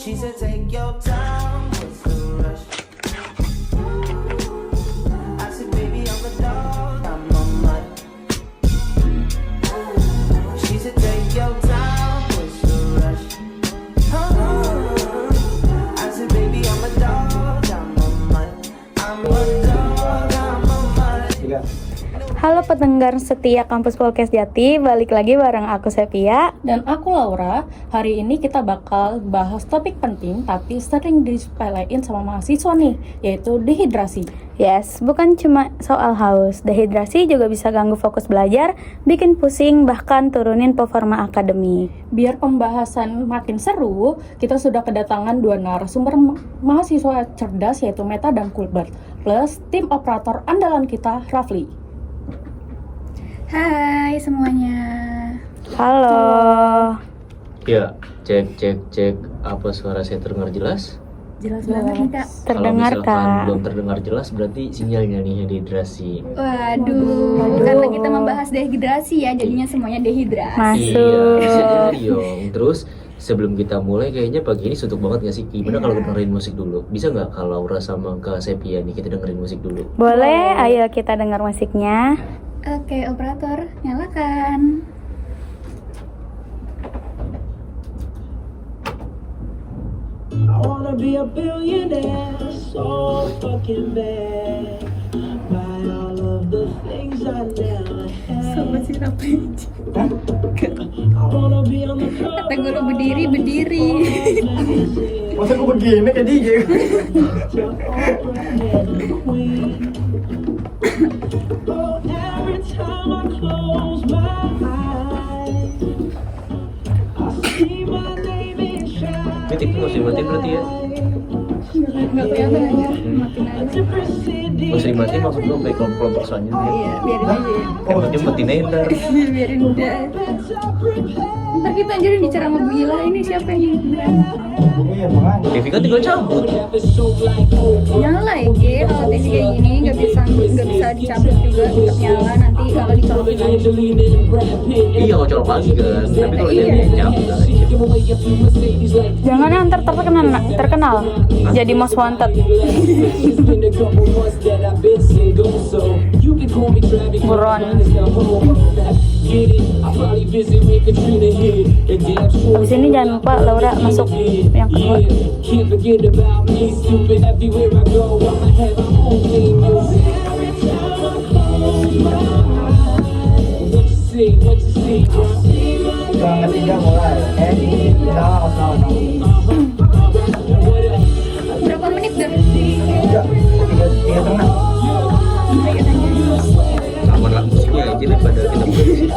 She said take your time, what's the rush? I said baby I'm a dog, I'm a mutt. She said take your time, what's the rush? I said baby I'm a dog, I'm a mutt. I'm a dog, I'm a mutt. Halo pendengar setia Kampus Polkes Jati, balik lagi bareng aku Sepia. Dan aku Laura. Hari ini kita bakal bahas topik penting tapi sering disepelein sama mahasiswa nih, yaitu dehidrasi. Yes, bukan cuma soal haus, dehidrasi juga bisa ganggu fokus belajar, bikin pusing, bahkan turunin performa akademik. Biar pembahasan makin seru, kita sudah kedatangan dua narasumber mahasiswa cerdas, yaitu Meta dan Kulbert, plus tim operator andalan kita, Rafli. Hai semuanya. Halo. Ya, cek. Apa suara saya terdengar jelas? Jelas banget nih Kak. Terdengar, Kalau misalkan Kak. belum terdengar jelas berarti sinyalnya nih yang dehidrasi. Waduh, karena kita membahas dehidrasi ya, jadinya semuanya dehidrasi. Masuk. Iya, Yong. Terus sebelum kita mulai kayaknya pagi ini suntuk banget gak sih? Gimana kalau dengerin musik dulu? Bisa nggak kalau Laura sama Kak Sepia nih kita dengerin musik dulu? Boleh, ayo kita dengar musiknya. Oke, operator, nyalakan. I wanna be a billionaire so fucking bad. Buy all of the things I never had. Sobat si Rapi. I wanna be on the cover Kata guru berdiri. Masa gue begini kayak DJ? to Oprah and the Queen. Oh, every time I close my eyes, I see my name in shine. Ini TV masih dimatiin berarti ya? Nggak kelihatan aja, makin aja. Different city. Masih dimatiin maksud gue sampai kelompok selanjutnya. Iya, biarin aja ya. Yang penting matiin ntar. Biarin udah. Ntar kita anjurin bicara sama Bu Ila, ini siapa yang Iya makanya. TV kan tinggal cabut. Jangan lah ya, kalau TV kayak gini nggak bisa dicabut juga, tetap nyala nanti kalau dicolokin lagi. Iya, kalau colok lagi kan. Tapi kalau dia cabut kan. Jangan ntar terkenal. Jadi most wanted. Buron. Abis ini jangan lupa Laura masuk yang kedua. Yang ketiga mulai. Salah. Berapa menit dah? Tiga tengah. Aman lah musiknya aja daripada kita mulai di sini.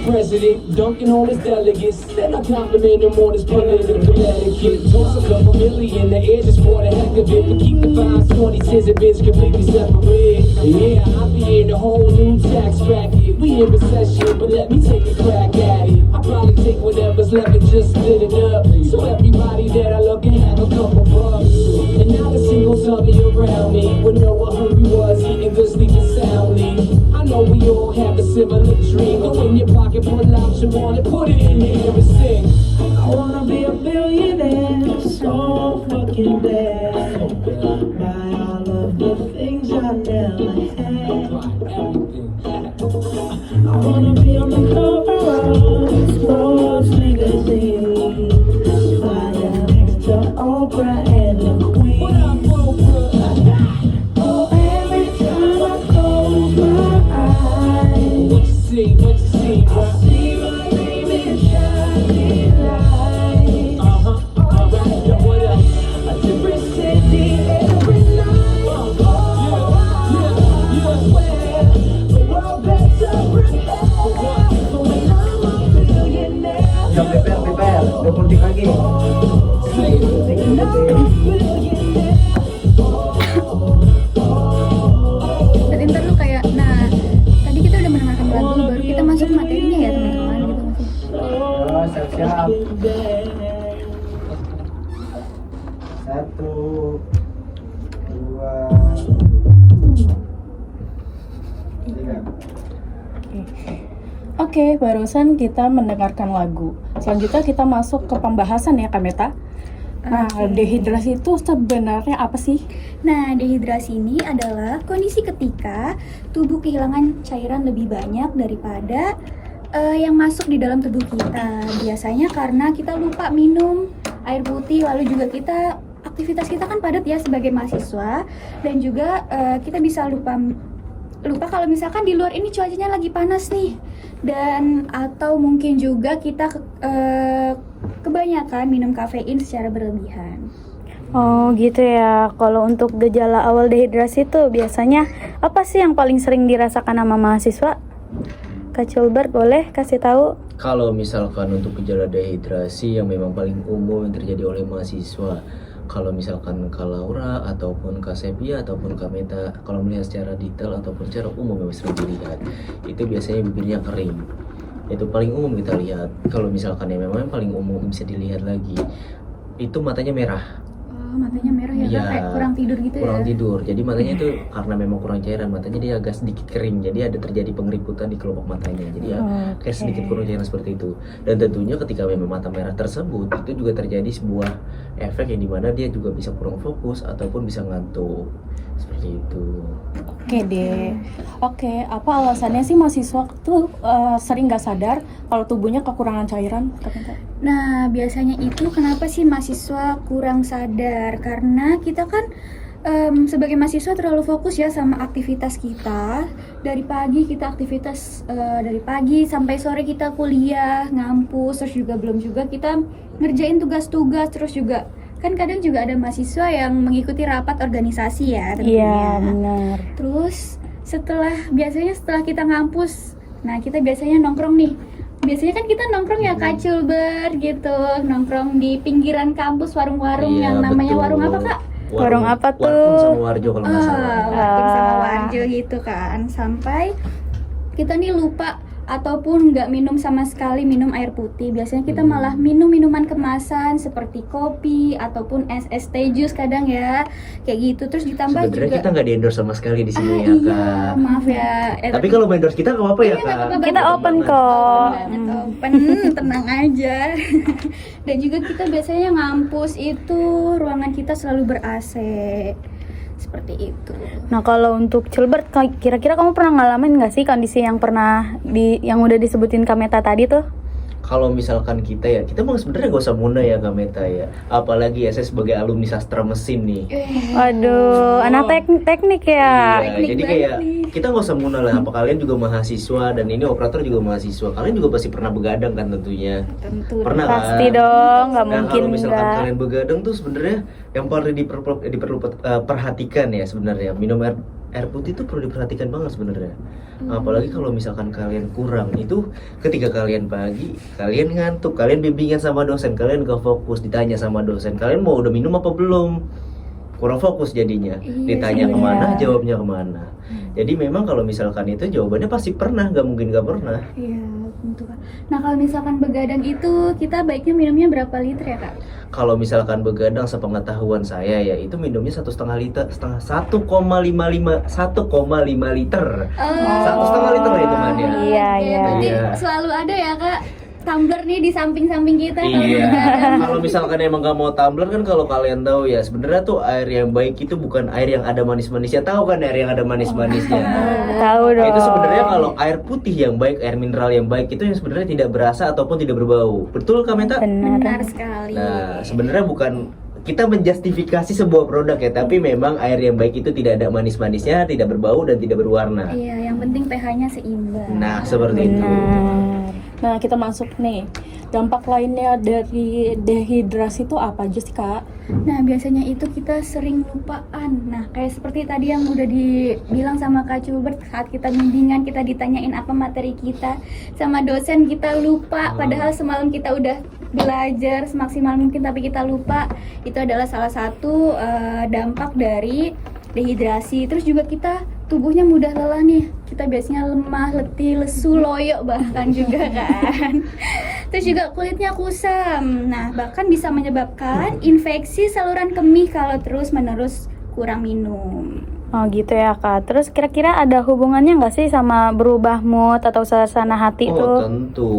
President, dunking on his delegates. Then I compliment him on his political etiquette. Toss a couple million in the air just for the heck of it. But keep the 520s and bins completely separate. Yeah, I'll be in a whole new tax bracket. We in recession, but let me take a crack at it. I'll probably take whatever's left and just split it up. So everybody that I look can have a couple bucks. And not a single zombie around me would know what hungry was, eating good, sleeping soundly. I know we all have a similar dream. Go in your pocket, pull out your wallet, put it in the air and sing. I wanna be a billionaire so fucking bad. Buy all of the things I never had. I wanna be on the cover of Sports magazine. Fly out to Oprah and the Queen. What up, Oprah? Oh, every time I close my eyes, What you see, I bro? see my name in shining lights. Alright, yo, what up? A different city every night. Satu, dua, tiga. Oke, barusan kita mendengarkan lagu. Selanjutnya kita masuk ke pembahasan ya, Kak Meta. Nah, dehidrasi itu sebenarnya apa sih? Nah, dehidrasi ini adalah kondisi ketika tubuh kehilangan cairan lebih banyak daripada yang masuk di dalam tubuh kita. Biasanya karena kita lupa minum air putih, lalu juga aktivitas kita kan padat ya sebagai mahasiswa, dan juga kita bisa lupa kalau misalkan di luar ini cuacanya lagi panas nih, dan atau mungkin juga kita kebanyakan minum kafein secara berlebihan. Oh gitu ya. Kalau untuk gejala awal dehidrasi itu biasanya apa sih yang paling sering dirasakan sama mahasiswa? Kak Chilbert boleh kasih tahu? Kalau misalkan untuk gejala dehidrasi yang memang paling umum yang terjadi oleh mahasiswa, kalau misalkan Kak Laura ataupun Kak Sepia ataupun Kak Meta, kalau melihat secara detail ataupun secara umum yang sering dilihat, itu biasanya bibirnya kering. Itu paling umum kita lihat. Kalau misalkan yang memang paling umum bisa dilihat lagi, itu matanya merah. Oh, matanya merah ya, Iya, Kak? Kayak kurang tidur gitu ya? Kurang tidur. Jadi matanya itu karena memang kurang cairan, matanya dia agak sedikit kering. Jadi ada terjadi pengeriputan di kelopak matanya. Jadi ya kayak sedikit kurang cairan seperti itu. Dan tentunya ketika memang mata merah tersebut, itu juga terjadi sebuah efek yang dimana dia juga bisa kurang fokus ataupun bisa ngantuk. Seperti itu. Oke deh. Oke, apa alasannya sih mahasiswa tuh sering nggak sadar kalau tubuhnya kekurangan cairan? Kak Meta? Nah, biasanya itu kenapa sih mahasiswa kurang sadar? Karena kita kan sebagai mahasiswa terlalu fokus ya sama aktivitas kita. Dari pagi kita aktivitas, dari pagi sampai sore kita kuliah, ngampus, terus juga belum juga kita ngerjain tugas-tugas, terus juga kan kadang juga ada mahasiswa yang mengikuti rapat organisasi ya tentunya. Iya benar. Terus biasanya setelah kita ngampus, nah kita biasanya nongkrong nih. Biasanya kan kita nongkrong ya Kak Chilbert gitu, nongkrong di pinggiran kampus, warung-warung Iya, yang namanya betul. warung apa Kak? Warung apa tuh? Warung sama Warjo kalau nggak salah. Warung sama Warjo gitu kan. Sampai kita nih lupa ataupun nggak minum sama sekali minum air putih. Biasanya kita malah minum minuman kemasan seperti kopi ataupun es teh jus kadang ya, kayak gitu. Terus ditambah Sebenarnya juga kita nggak di endorse sama sekali di sini ya iya, Kak. maaf ya. Tapi kalau mau endorse kita nggak apa-apa ya Iya, nggak Kak. apa-apa, Kita open kok. Open, tenang aja. Dan juga kita biasanya ngampus itu ruangan kita selalu ber-AC. Seperti itu. Nah kalau untuk Chilbert, kira-kira kamu pernah ngalamin nggak sih kondisi yang yang udah disebutin Kak Meta tadi tuh? Kalau misalkan kita mah sebenarnya gak usah muda ya Kak Meta ya. Apalagi ya saya sebagai alumni sastra mesin nih. Waduh, anak teknik ya. Iya, jadi kayak kita nggak usah muda lah. Apa kalian juga mahasiswa dan ini operator juga mahasiswa. Kalian juga pasti pernah begadang kan tentunya. Tentu. Pernah Pasti kan? dong, nggak Nah, mungkin kalau misalkan nggak. kalian begadang tuh sebenarnya yang paling diperlu perhatikan ya sebenarnya, minum air putih itu perlu diperhatikan banget sebenarnya. Apalagi kalau misalkan kalian kurang, itu ketika kalian pagi, kalian ngantuk, kalian bimbingan sama dosen, kalian gak fokus, ditanya sama dosen, kalian mau udah minum apa belum? Kurang fokus jadinya. Iya, Ditanya sih, kemana, iya. jawabnya kemana. Jadi memang kalau misalkan itu jawabannya pasti pernah, gak mungkin gak pernah. Iya, tentu Kak. Nah, kalau misalkan begadang itu kita baiknya minumnya berapa liter ya Kak? Kalau misalkan begadang sepengetahuan saya ya itu minumnya 1,5 liter, 1,5 liter. 1,5 liter lah hitungannya. Iya, Oke, iya. berarti Iya. selalu ada ya Kak tumbler nih di samping-samping kita kalau Iya. begadang. Kalau misalkan emang gak mau tumbler kan, kalau kalian tahu ya sebenarnya tuh air yang baik itu bukan air yang ada manis-manisnya. Tahu kan air yang ada manis-manisnya? Tahu dong. Itu sebenarnya kalau air putih yang baik, air mineral yang baik itu yang sebenarnya tidak berasa ataupun tidak berbau. Betul Kak Meta? Benar. Benar sekali. Nah, sebenarnya bukan kita menjustifikasi sebuah produk ya, tapi memang air yang baik itu tidak ada manis-manisnya, tidak berbau dan tidak berwarna. Iya, yang penting pH-nya seimbang. Nah, seperti itu. Benar. Nah, kita masuk nih. Dampak lainnya dari dehidrasi itu apa aja sih, Kak? Nah, biasanya itu kita sering lupaan. Nah, kayak seperti tadi yang udah dibilang sama Kak Chilbert, saat kita bimbingan, kita ditanyain apa materi kita, sama dosen kita lupa, padahal semalam kita udah belajar semaksimal mungkin tapi kita lupa. Itu adalah salah satu dampak dari dehidrasi. Terus juga kita tubuhnya mudah lelah nih. Kita biasanya lemah, letih, lesu, loyo bahkan juga kan. Terus juga kulitnya kusam. Nah, bahkan bisa menyebabkan infeksi saluran kemih kalau terus-menerus kurang minum. Oh gitu ya Kak. Terus kira-kira ada hubungannya nggak sih sama berubah mood atau suasana hati Oh tuh? tentu,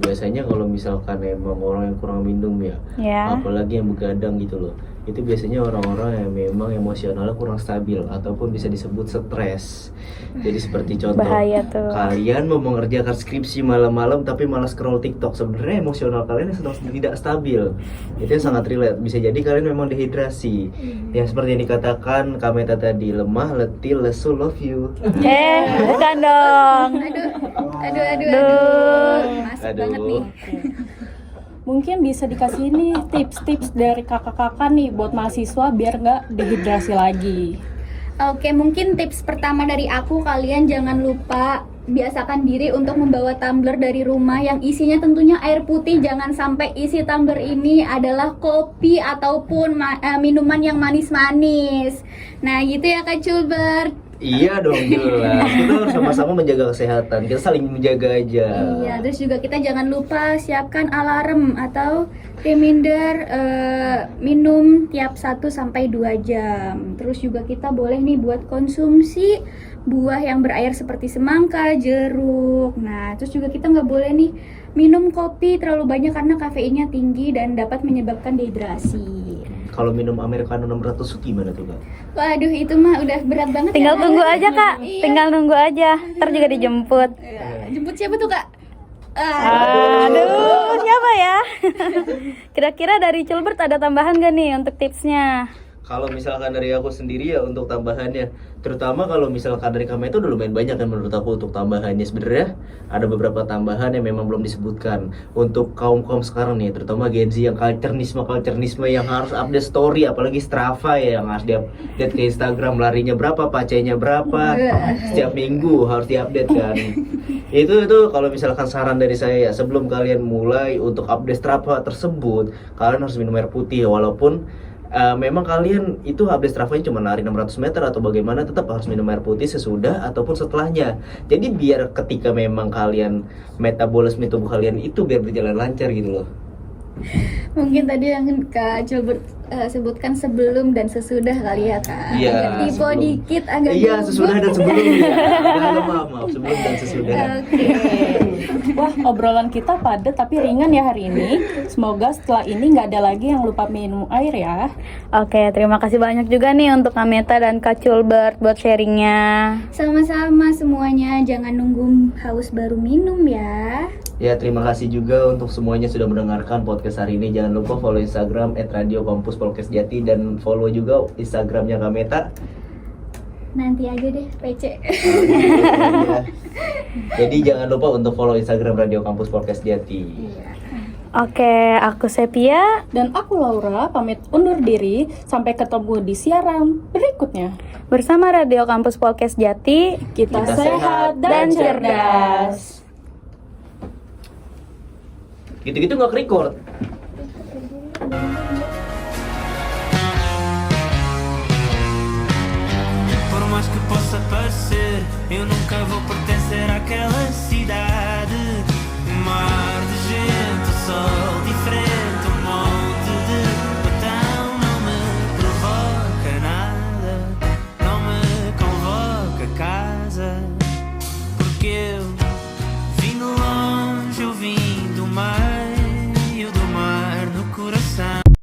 biasanya kalau misalkan emang orang yang kurang minum ya, Ya. apalagi yang begadang gitu loh, itu biasanya orang-orang yang memang emosionalnya kurang stabil ataupun bisa disebut stres. Jadi seperti contoh, Bahaya tuh. kalian mau mengerjakan skripsi malam-malam tapi malah scroll TikTok, sebenarnya emosional kalian sedang tidak stabil. Itu yang sangat relate. Bisa jadi kalian memang dehidrasi. Yang seperti yang dikatakan Kameta tadi, lemah, letih, lesu, love you. Bukan dong. Aduh. Masuk Aduh. banget nih. Mungkin bisa dikasih nih tips-tips dari kakak-kakak nih buat mahasiswa biar nggak dehidrasi lagi. Oke, mungkin tips pertama dari aku, kalian jangan lupa biasakan diri untuk membawa tumbler dari rumah yang isinya tentunya air putih. Jangan sampai isi tumbler ini adalah kopi ataupun minuman yang manis-manis. Nah, gitu ya Kak Culbert. Iya dong, jelas. Kita harus sama-sama menjaga kesehatan. Kita saling menjaga aja. Iya, terus juga kita jangan lupa siapkan alarm atau reminder minum tiap 1-2 jam. Terus juga kita boleh nih buat konsumsi buah yang berair seperti semangka, jeruk. Nah, terus juga kita nggak boleh nih minum kopi terlalu banyak karena kafeinnya tinggi dan dapat menyebabkan dehidrasi. Kalau minum americano 600 gimana tuh Kak? Waduh, itu mah udah berat banget. Tinggal ya, tunggu aja Kak. Iya. Tinggal nunggu aja. Ntar juga dijemput. Jemput siapa tuh Kak? Aduh, siapa ya? Kira-kira dari Culbert ada tambahan gak nih untuk tipsnya? Kalau misalkan dari aku sendiri ya untuk tambahannya, terutama kalau misalkan dari Kame itu udah lumayan banyak kan menurut aku untuk tambahannya. Sebenarnya ada beberapa tambahan yang memang belum disebutkan untuk kaum sekarang nih, terutama Gen Z yang culturenisme yang harus update story, apalagi Strava ya yang harus diupdate ke Instagram, larinya berapa, pacenya berapa, setiap minggu harus diupdate kan. Itu kalau misalkan saran dari saya ya, sebelum kalian mulai untuk update Strava tersebut, kalian harus minum air putih walaupun memang kalian itu update Strava-nya cuma lari 600 meter atau bagaimana, tetap harus minum air putih sesudah ataupun setelahnya. Jadi biar ketika memang kalian metabolisme tubuh kalian itu biar berjalan lancar gitu loh. Mungkin tadi yang Kak Culbert sebutkan sebelum dan sesudah kali ya Kak. Iya, Agak tipe sebelum. dikit, agak Iya, gugup. sesudah dan sebelumnya. Maaf, sebelum dan sesudah. Oke. Wah, obrolan kita padat tapi ringan ya hari ini. Semoga setelah ini nggak ada lagi yang lupa minum air ya. Oke, terima kasih banyak juga nih untuk Kameta dan Kak Culbert buat sharingnya. Sama-sama semuanya, jangan nunggu haus baru minum ya. Ya, terima kasih juga untuk semuanya sudah mendengarkan podcast hari ini. Jangan lupa follow Instagram @radio_kampus_podcast_jati dan follow juga Instagramnya Kameta. Nanti aja deh PC. Ya. Jadi jangan lupa untuk follow Instagram Radio Kampus Podcast Jati. Oke, aku Sepia. Dan aku Laura pamit undur diri. Sampai ketemu di siaran berikutnya. Bersama Radio Kampus Podcast Jati. Kita sehat dan cerdas. Gitu-gitu nggak record. Por mais que possa parecer, eu nunca vou pertencer àquela